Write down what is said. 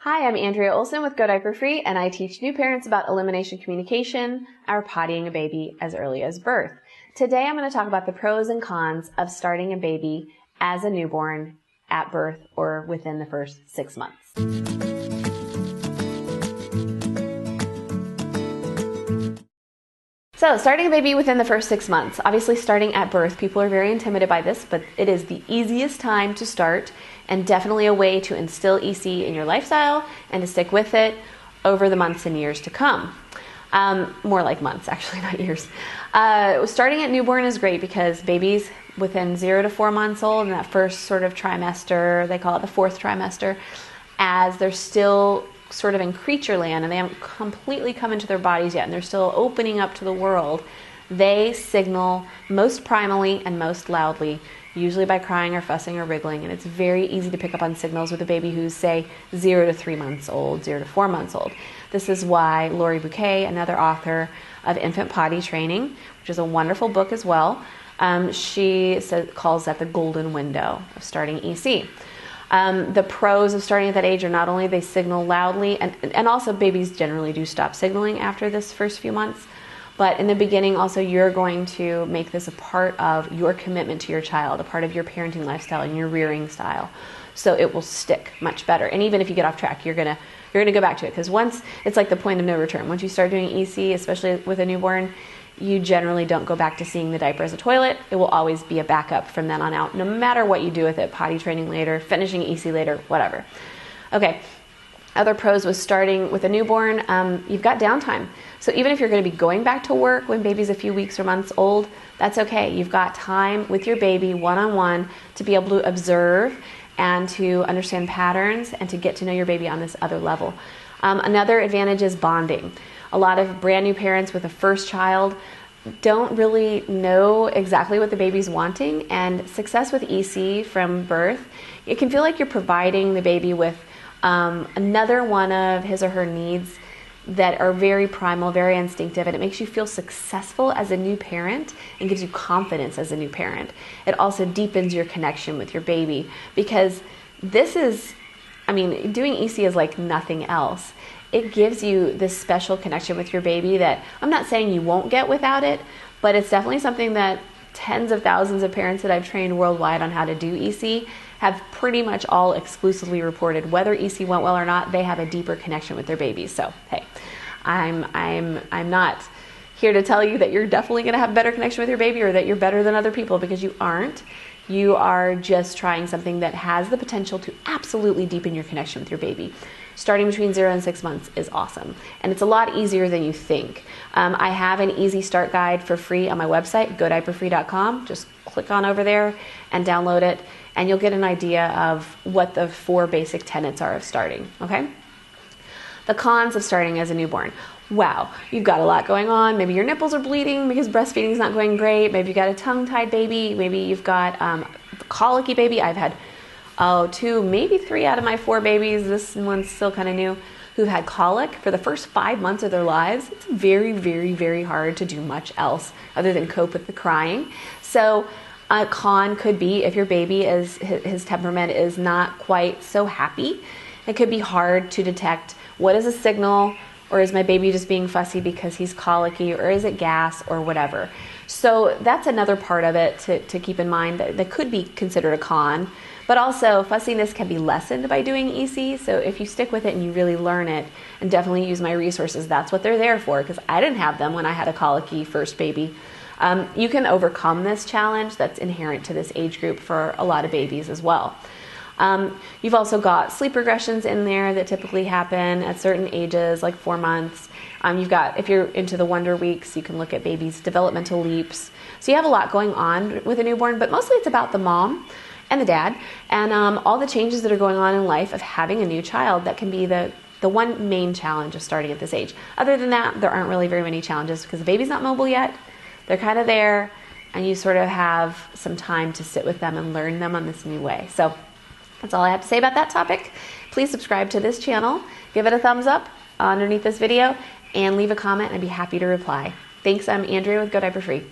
Hi, I'm Andrea Olson with Go Diaper Free, and I teach new parents about elimination communication, or pottying a baby as early as birth. Today I'm going to talk about the pros and cons of starting a baby as a newborn at birth or within the first 6 months. So, starting a baby within the first 6 months. Obviously, starting at birth, people are very intimidated by this, but it is the easiest time to start and definitely a way to instill EC in your lifestyle and to stick with it over the months and years to come. More like months, actually, not years. Starting at newborn is great because babies within 0 to 4 months old, in that first sort of trimester, they call it the fourth trimester, as they're still sort of in creature land and they haven't completely come into their bodies yet and they're still opening up to the world, they signal most primally and most loudly, usually by crying or fussing or wriggling. And it's very easy to pick up on signals with a baby who's, say, 0 to 3 months old, 0 to 4 months old. This is why Lori Bouquet, another author of Infant Potty Training, which is a wonderful book as well, calls that the golden window of starting EC. The pros of starting at that age are not only they signal loudly, and also babies generally do stop signaling after this first few months, but in the beginning also you're going to make this a part of your commitment to your child, a part of your parenting lifestyle and your rearing style. So it will stick much better. And even if you get off track, you're gonna go back to it, because once it's like the point of no return. Once you start doing EC, especially with a newborn, you generally don't go back to seeing the diaper as a toilet. It will always be a backup from then on out, no matter what you do with it, potty training later, finishing EC later, whatever. Okay, other pros with starting with a newborn, you've got downtime. So even if you're gonna be going back to work when baby's a few weeks or months old, that's okay. You've got time with your baby one-on-one to be able to observe and to understand patterns and to get to know your baby on this other level. Another advantage is bonding. A lot of brand new parents with a first child don't really know exactly what the baby's wanting, and success with EC from birth, it can feel like you're providing the baby with another one of his or her needs that are very primal, very instinctive, and it makes you feel successful as a new parent and gives you confidence as a new parent. It also deepens your connection with your baby, because doing EC is like nothing else. It gives you this special connection with your baby that I'm not saying you won't get without it, but it's definitely something that tens of thousands of parents that I've trained worldwide on how to do EC have pretty much all exclusively reported whether EC went well or not, they have a deeper connection with their babies. So, hey, I'm not here to tell you that you're definitely going to have a better connection with your baby or that you're better than other people, because you aren't. You are just trying something that has the potential to absolutely deepen your connection with your baby. Starting between 0 and 6 months is awesome, and it's a lot easier than you think. I have an easy start guide for free on my website, godiaperfree.com. Just click on over there and download it, and you'll get an idea of what the 4 basic tenets are of starting, okay? The cons of starting as a newborn. Wow, you've got a lot going on. Maybe your nipples are bleeding because breastfeeding is not going great. Maybe you've got a tongue-tied baby. Maybe you've got a colicky baby. I've had 2, maybe 3 out of my 4 babies, this one's still kind of new, who've had colic for the first 5 months of their lives. It's very, very, very hard to do much else other than cope with the crying. So a con could be if your baby his temperament is not quite so happy. It could be hard to detect what is a signal, or is my baby just being fussy because he's colicky, or is it gas, or whatever. So that's another part of it to keep in mind that could be considered a con. But also, fussiness can be lessened by doing EC, so if you stick with it and you really learn it, and definitely use my resources, that's what they're there for, because I didn't have them when I had a colicky first baby. You can overcome this challenge that's inherent to this age group for a lot of babies as well. You've also got sleep regressions in there that typically happen at certain ages, like 4 months. You've got, if you're into the wonder weeks, you can look at babies' developmental leaps. So you have a lot going on with a newborn, but mostly it's about the mom and the dad and all the changes that are going on in life of having a new child. That can be the one main challenge of starting at this age. Other than that, there aren't really very many challenges because the baby's not mobile yet. They're kind of there, and you sort of have some time to sit with them and learn them on this new way. So that's all I have to say about that topic. Please subscribe to this channel, give it a thumbs up underneath this video, and leave a comment, and I'd be happy to reply. Thanks, I'm Andrea with Go Diaper Free.